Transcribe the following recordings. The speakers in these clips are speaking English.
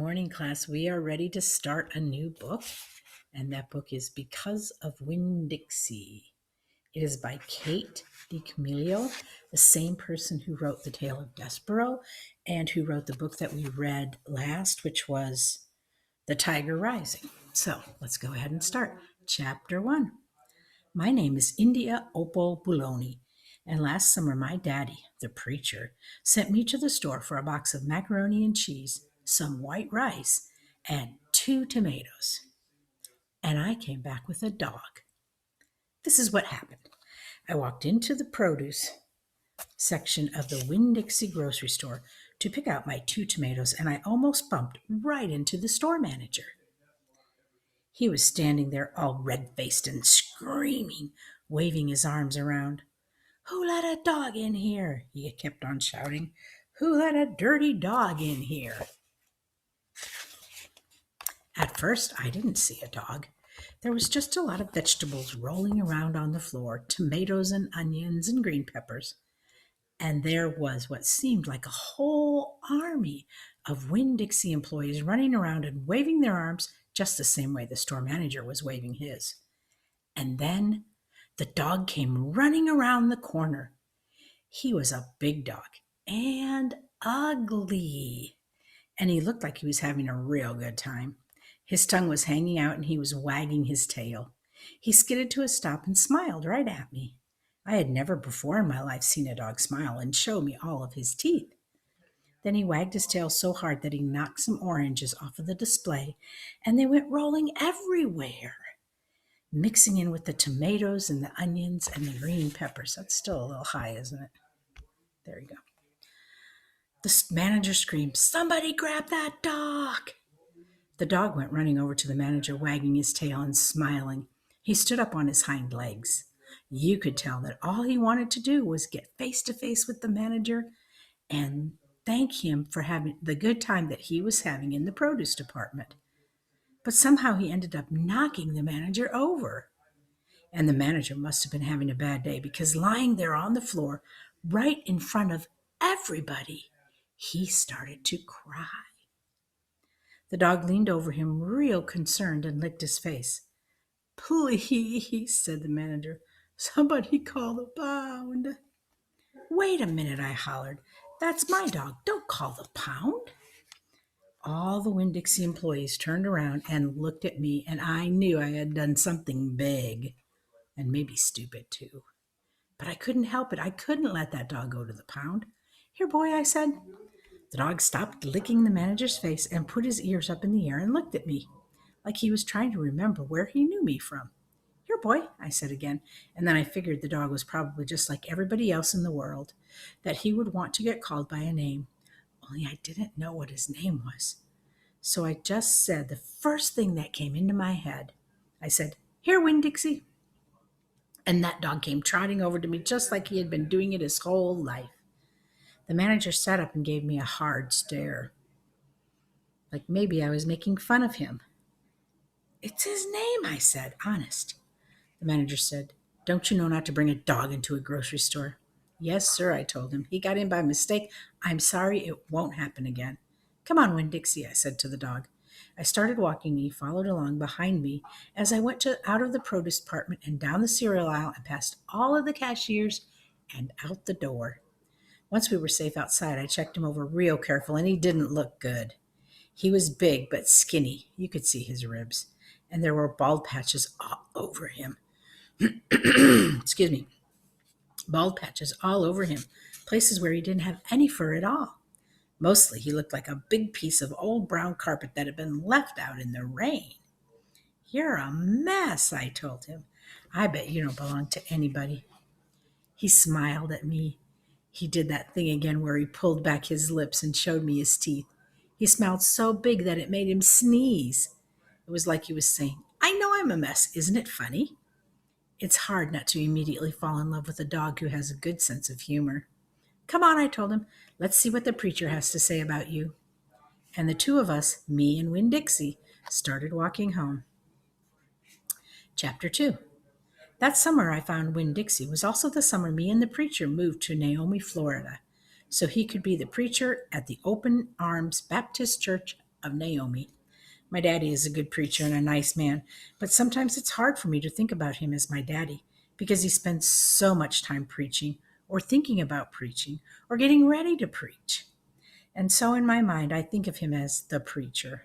morning, class. We are ready to start a new book, and that book is Because of Winn-Dixie. It is by Kate DiCamillo, the same person who wrote The Tale of Despereaux and who wrote the book that we read last, which was The Tiger Rising. So let's go ahead and start. Chapter 1. My name is India Opal Buloni, and last summer my daddy, the preacher, sent me to the store for a box of macaroni and cheese, some white rice, and 2 tomatoes. And I came back with a dog. This is what happened. I walked into the produce section of the Winn-Dixie grocery store to pick out my 2 tomatoes, and I almost bumped right into the store manager. He was standing there all red-faced and screaming, waving his arms around. "Who let a dog in here?" he kept on shouting. "Who let a dirty dog in here?" At first, I didn't see a dog. There was just a lot of vegetables rolling around on the floor, tomatoes and onions and green peppers. And there was what seemed like a whole army of Winn-Dixie employees running around and waving their arms just the same way the store manager was waving his. And then the dog came running around the corner. He was a big dog and ugly, and he looked like he was having a real good time. His tongue was hanging out and he was wagging his tail. He skidded to a stop and smiled right at me. I had never before in my life seen a dog smile and show me all of his teeth. Then he wagged his tail so hard that he knocked some oranges off of the display, and they went rolling everywhere, mixing in with the tomatoes and the onions and the green peppers. That's still a little high, isn't it? There you go. The manager screamed, "Somebody grab that dog!" The dog went running over to the manager, wagging his tail and smiling. He stood up on his hind legs. You could tell that all he wanted to do was get face to face with the manager and thank him for having the good time that he was having in the produce department. But somehow he ended up knocking the manager over. And the manager must have been having a bad day, because lying there on the floor, right in front of everybody, he started to cry. The dog leaned over him real concerned and licked his face. "Please," said the manager, "somebody call the pound." "Wait a minute," I hollered. "That's my dog. Don't call the pound." All the Winn-Dixie employees turned around and looked at me, and I knew I had done something big and maybe stupid too. But I couldn't help it. I couldn't let that dog go to the pound. "Here, boy," I said. The dog stopped licking the manager's face and put his ears up in the air and looked at me, like he was trying to remember where he knew me from. "Here, boy," I said again, and then I figured the dog was probably just like everybody else in the world, that he would want to get called by a name, only I didn't know what his name was. So I just said the first thing that came into my head. I said, "Here, Winn-Dixie." And that dog came trotting over to me just like he had been doing it his whole life. The manager sat up and gave me a hard stare, like maybe I was making fun of him. "It's his name," I said, honest. The manager said, "Don't you know not to bring a dog into a grocery store?" "Yes, sir," I told him. "He got in by mistake. I'm sorry, it won't happen again." "Come on, Winn-Dixie," I said to the dog. I started walking, and he followed along behind me as I went out of the produce department and down the cereal aisle and past all of the cashiers and out the door. Once we were safe outside, I checked him over real careful, and he didn't look good. He was big but skinny. You could see his ribs, and there were bald patches all over him. Excuse me. Bald patches all over him, places where he didn't have any fur at all. Mostly he looked like a big piece of old brown carpet that had been left out in the rain. "You're a mess," I told him. "I bet you don't belong to anybody." He smiled at me. He did that thing again where he pulled back his lips and showed me his teeth. He smiled so big that it made him sneeze. It was like he was saying, "I know I'm a mess. Isn't it funny?" It's hard not to immediately fall in love with a dog who has a good sense of humor. "Come on," I told him. "Let's see what the preacher has to say about you." And the two of us, me and Winn-Dixie, started walking home. Chapter 2. That summer I found Winn-Dixie was also the summer me and the preacher moved to Naomi, Florida, so he could be the preacher at the Open Arms Baptist Church of Naomi. My daddy is a good preacher and a nice man, but sometimes it's hard for me to think about him as my daddy because he spends so much time preaching or thinking about preaching or getting ready to preach. And so in my mind, I think of him as the preacher.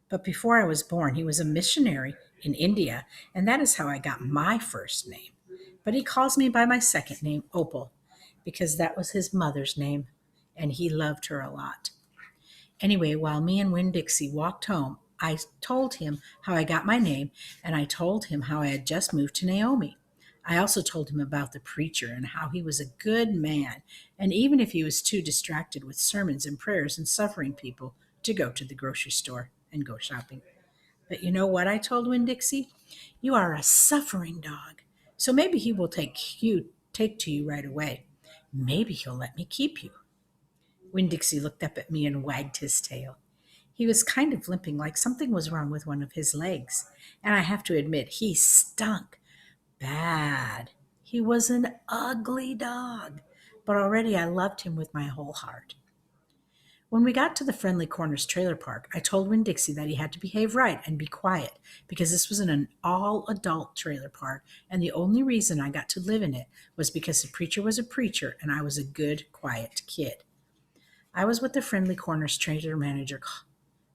But before I was born, he was a missionary in India, and that is how I got my first name. But he calls me by my second name, Opal, because that was his mother's name, and he loved her a lot. Anyway, while me and Winn-Dixie walked home, I told him how I got my name, and I told him how I had just moved to Naomi. I also told him about the preacher and how he was a good man, and even if he was too distracted with sermons and prayers and suffering people to go to the grocery store and go shopping. But you know what I told Winn-Dixie? You are a suffering dog, so maybe he will take to you right away. Maybe he'll let me keep you. Winn-Dixie looked up at me and wagged his tail. He was kind of limping, like something was wrong with one of his legs. And I have to admit, he stunk bad. He was an ugly dog, but already I loved him with my whole heart. When we got to the Friendly Corners trailer park, I told Winn-Dixie that he had to behave right and be quiet because this was an all-adult trailer park, and the only reason I got to live in it was because the preacher was a preacher and I was a good, quiet kid. I was what the Friendly Corners trailer manager,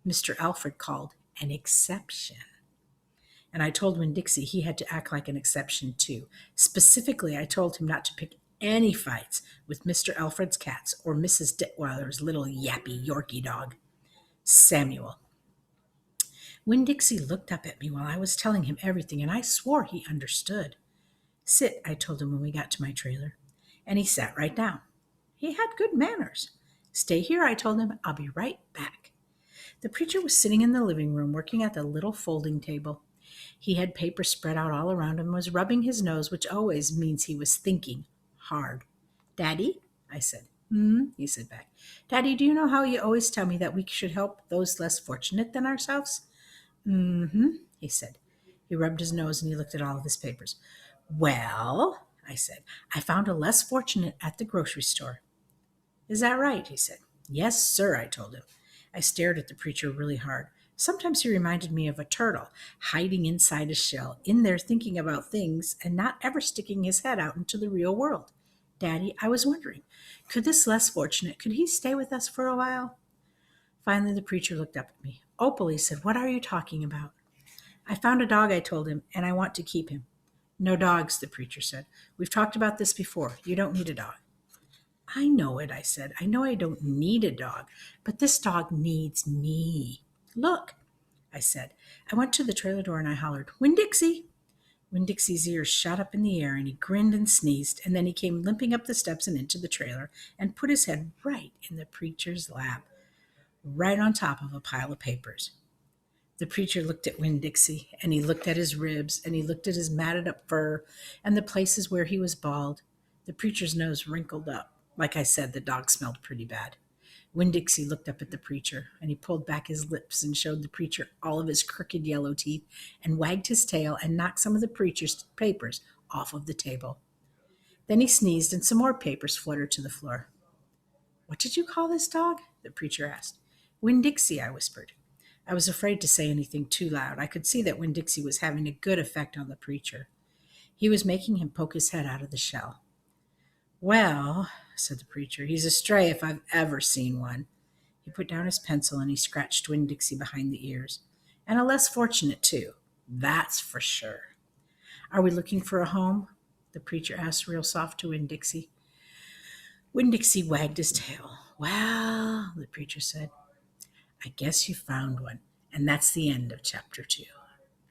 Mr. Alfred, called an exception. And I told Winn-Dixie he had to act like an exception too. Specifically, I told him not to pick any fights with Mr. Alfred's cats or Mrs. Detweiler's little yappy Yorkie dog, Samuel. Winn-Dixie looked up at me while I was telling him everything, and I swore he understood. Sit, I told him when we got to my trailer, and he sat right down. He had good manners. Stay here, I told him. I'll be right back. The preacher was sitting in the living room working at the little folding table. He had paper spread out all around him and was rubbing his nose, which always means he was thinking hard. Daddy, I said. He said back. Daddy, do you know how you always tell me that we should help those less fortunate than ourselves? He said. He rubbed his nose and he looked at all of his papers. Well, I said, I found a less fortunate at the grocery store. Is that right? He said. Yes, sir, I told him. I stared at the preacher really hard. Sometimes he reminded me of a turtle, hiding inside a shell, in there thinking about things and not ever sticking his head out into the real world. Daddy, I was wondering, could he stay with us for a while? Finally, the preacher looked up at me. Opal, he said, what are you talking about? I found a dog, I told him, and I want to keep him. No dogs, the preacher said. We've talked about this before. You don't need a dog. I know it, I said. I know I don't need a dog, but this dog needs me. Look, I said. I went to the trailer door and I hollered, Winn-Dixie! Winn-Dixie's ears shot up in the air and he grinned and sneezed, and then he came limping up the steps and into the trailer and put his head right in the preacher's lap, right on top of a pile of papers. The preacher looked at Winn-Dixie, and he looked at his ribs, and he looked at his matted up fur and the places where he was bald. The preacher's nose wrinkled up. Like I said, the dog smelled pretty bad. Winn-Dixie looked up at the preacher, and he pulled back his lips and showed the preacher all of his crooked yellow teeth and wagged his tail and knocked some of the preacher's papers off of the table. Then he sneezed, and some more papers fluttered to the floor. What did you call this dog? The preacher asked. Winn-Dixie, I whispered. I was afraid to say anything too loud. I could see that Winn-Dixie was having a good effect on the preacher. He was making him poke his head out of the shell. Well, said the preacher, he's a stray if I've ever seen one. He put down his pencil and he scratched Winn-Dixie behind the ears. And a less fortunate, too. That's for sure. Are we looking for a home? The preacher asked real soft to Winn-Dixie. Winn-Dixie wagged his tail. Well, the preacher said, I guess you found one. And that's the end of chapter 2.